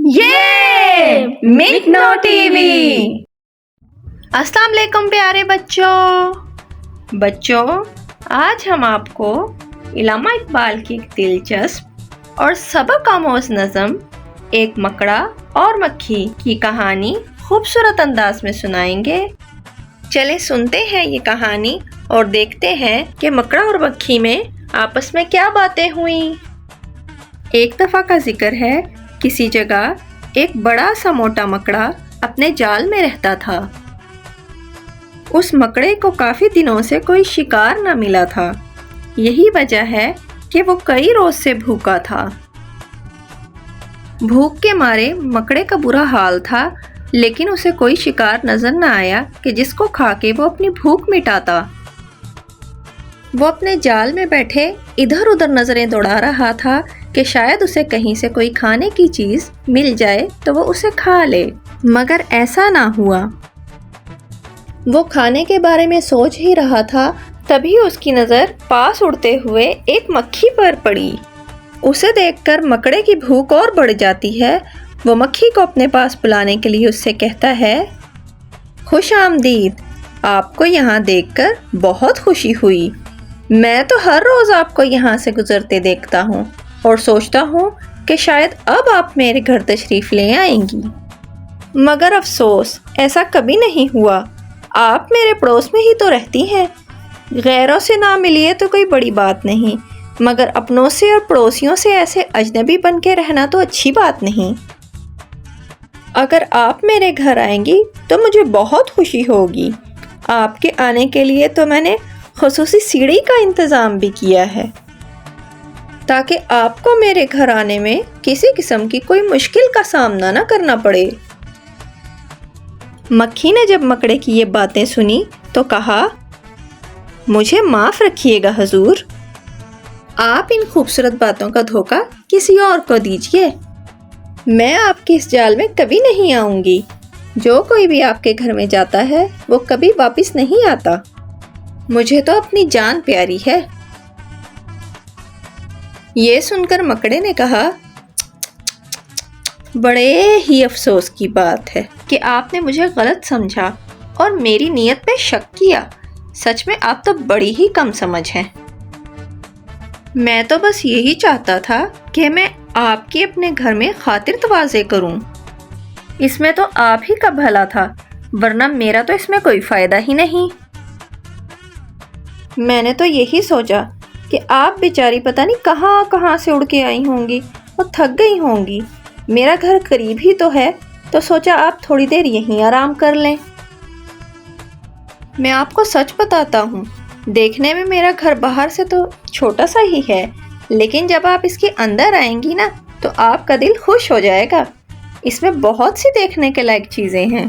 یہ مکنو T V. السلام علیکم پیارے بچوں، آج ہم آپ کو علامہ اقبال کی ایک دلچسپ اور سبق آموز نظم ایک مکڑا اور مکھی کی کہانی خوبصورت انداز میں سنائیں گے۔ چلیں سنتے ہیں یہ کہانی اور دیکھتے ہیں کہ مکڑا اور مکھی میں آپس میں کیا باتیں ہوئیں۔ ایک دفعہ کا ذکر ہے، کسی جگہ ایک بڑا سا موٹا مکڑا اپنے جال میں رہتا تھا۔ اس مکڑے کو کافی دنوں سے کوئی شکار نہ ملا تھا، یہی وجہ ہے کہ وہ کئی روز سے بھوکا تھا۔ بھوک کے مارے مکڑے کا برا حال تھا، لیکن اسے کوئی شکار نظر نہ آیا کہ جس کو کھا کے وہ اپنی بھوک مٹاتا۔ وہ اپنے جال میں بیٹھے ادھر ادھر نظریں دوڑا رہا تھا کہ شاید اسے کہیں سے کوئی کھانے کی چیز مل جائے تو وہ اسے کھا لے، مگر ایسا نہ ہوا۔ وہ کھانے کے بارے میں سوچ ہی رہا تھا، تبھی اس کی نظر پاس اڑتے ہوئے ایک مکھی پر پڑی۔ اسے دیکھ کر مکڑے کی بھوک اور بڑھ جاتی ہے۔ وہ مکھی کو اپنے پاس بلانے کے لیے اس سے کہتا ہے، خوش آمدید، آپ کو یہاں دیکھ کر بہت خوشی ہوئی۔ میں تو ہر روز آپ کو یہاں سے گزرتے دیکھتا ہوں اور سوچتا ہوں کہ شاید اب آپ میرے گھر تشریف لے آئیں گی، مگر افسوس ایسا کبھی نہیں ہوا۔ آپ میرے پڑوس میں ہی تو رہتی ہیں۔ غیروں سے نہ ملیے تو کوئی بڑی بات نہیں، مگر اپنوں سے اور پڑوسیوں سے ایسے اجنبی بن کے رہنا تو اچھی بات نہیں۔ اگر آپ میرے گھر آئیں گی تو مجھے بہت خوشی ہوگی۔ آپ کے آنے کے لیے تو میں نے خصوصی سیڑھی کا انتظام بھی کیا ہے، تاکہ آپ کو میرے گھر آنے میں کسی قسم کی کوئی مشکل کا سامنا نہ کرنا پڑے۔ مکھی نے جب مکڑے کی یہ باتیں سنی تو کہا، مجھے معاف رکھیے گا حضور، آپ ان خوبصورت باتوں کا دھوکہ کسی اور کو دیجیے۔ میں آپ کے اس جال میں کبھی نہیں آؤں گی۔ جو کوئی بھی آپ کے گھر میں جاتا ہے وہ کبھی واپس نہیں آتا۔ مجھے تو اپنی جان پیاری ہے۔ یہ سن کر مکڑے نے کہا، بڑے ہی افسوس کی بات ہے کہ آپ نے مجھے غلط سمجھا اور میری نیت پہ شک کیا۔ سچ میں آپ تو بڑی ہی کم سمجھ ہیں۔ میں تو بس یہی چاہتا تھا کہ میں آپ کی اپنے گھر میں خاطر تواضع کروں۔ اس میں تو آپ ہی کا بھلا تھا، ورنہ میرا تو اس میں کوئی فائدہ ہی نہیں۔ میں نے تو یہی سوچا کہ آپ بیچاری پتہ نہیں کہاں کہاں سے اڑ کے آئی ہوں گی اور تھک گئی ہوں گی۔ میرا گھر قریب ہی تو ہے، تو سوچا آپ تھوڑی دیر یہیں آرام کر لیں۔ میں آپ کو سچ بتاتا ہوں، دیکھنے میں میرا گھر باہر سے تو چھوٹا سا ہی ہے، لیکن جب آپ اس کے اندر آئیں گی نا تو آپ کا دل خوش ہو جائے گا۔ اس میں بہت سی دیکھنے کے لائق چیزیں ہیں۔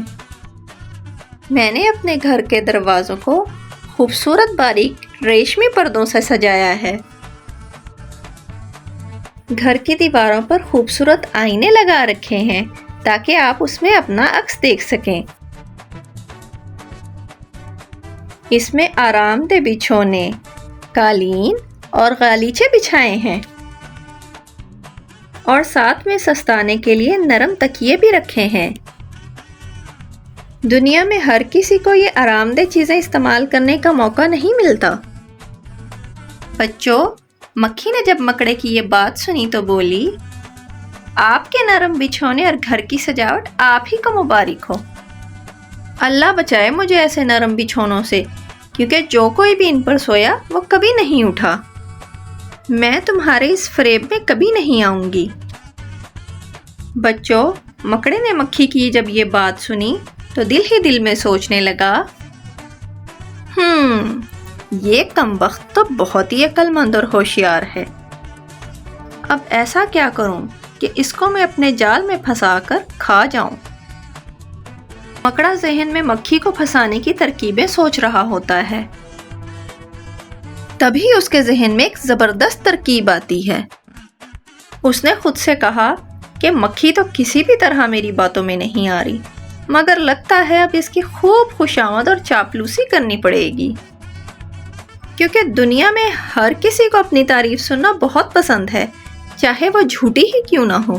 میں نے اپنے گھر کے دروازوں کو خوبصورت باریک ریشمی پردوں سے سجایا ہے۔ گھر کی دیواروں پر خوبصورت آئینے لگا رکھے ہیں تاکہ آپ اس میں اپنا عکس دیکھ سکیں۔ اس میں آرام دہ بچھونے، قالین اور غالیچے بچھائے ہیں، اور ساتھ میں سستانے کے لیے نرم تکیے بھی رکھے ہیں۔ دنیا میں ہر کسی کو یہ آرام دہ چیزیں استعمال کرنے کا موقع نہیں ملتا۔ بچوں، مکھی نے جب مکڑے کی یہ بات سنی تو بولی، آپ کے نرم بچھونے اور گھر کی سجاوٹ آپ ہی کو مبارک ہو۔ اللہ بچائے مجھے ایسے نرم بچھونوں سے، کیونکہ جو کوئی بھی ان پر سویا وہ کبھی نہیں اٹھا۔ میں تمہارے اس فریب میں کبھی نہیں آؤں گی۔ بچوں، مکڑے نے مکھی کی جب یہ بات سنی تو دل ہی دل میں سوچنے لگا، یہ کمبخت تو بہت ہی عقل مند اور ہوشیار ہے۔ اب ایسا کیا کروں کہ اس کو میں اپنے جال میں پھنسا کر کھا جاؤں۔ مکڑا ذہن میں مکھی کو پھنسانے کی ترکیبیں سوچ رہا ہوتا ہے، تبھی اس کے ذہن میں ایک زبردست ترکیب آتی ہے۔ اس نے خود سے کہا کہ مکھی تو کسی بھی طرح میری باتوں میں نہیں آ رہی، مگر لگتا ہے اب اس کی خوب خوشامد اور چاپلوسی کرنی پڑے گی، کیونکہ دنیا میں ہر کسی کو اپنی تعریف سننا بہت پسند ہے، چاہے وہ جھوٹی ہی کیوں نہ ہو۔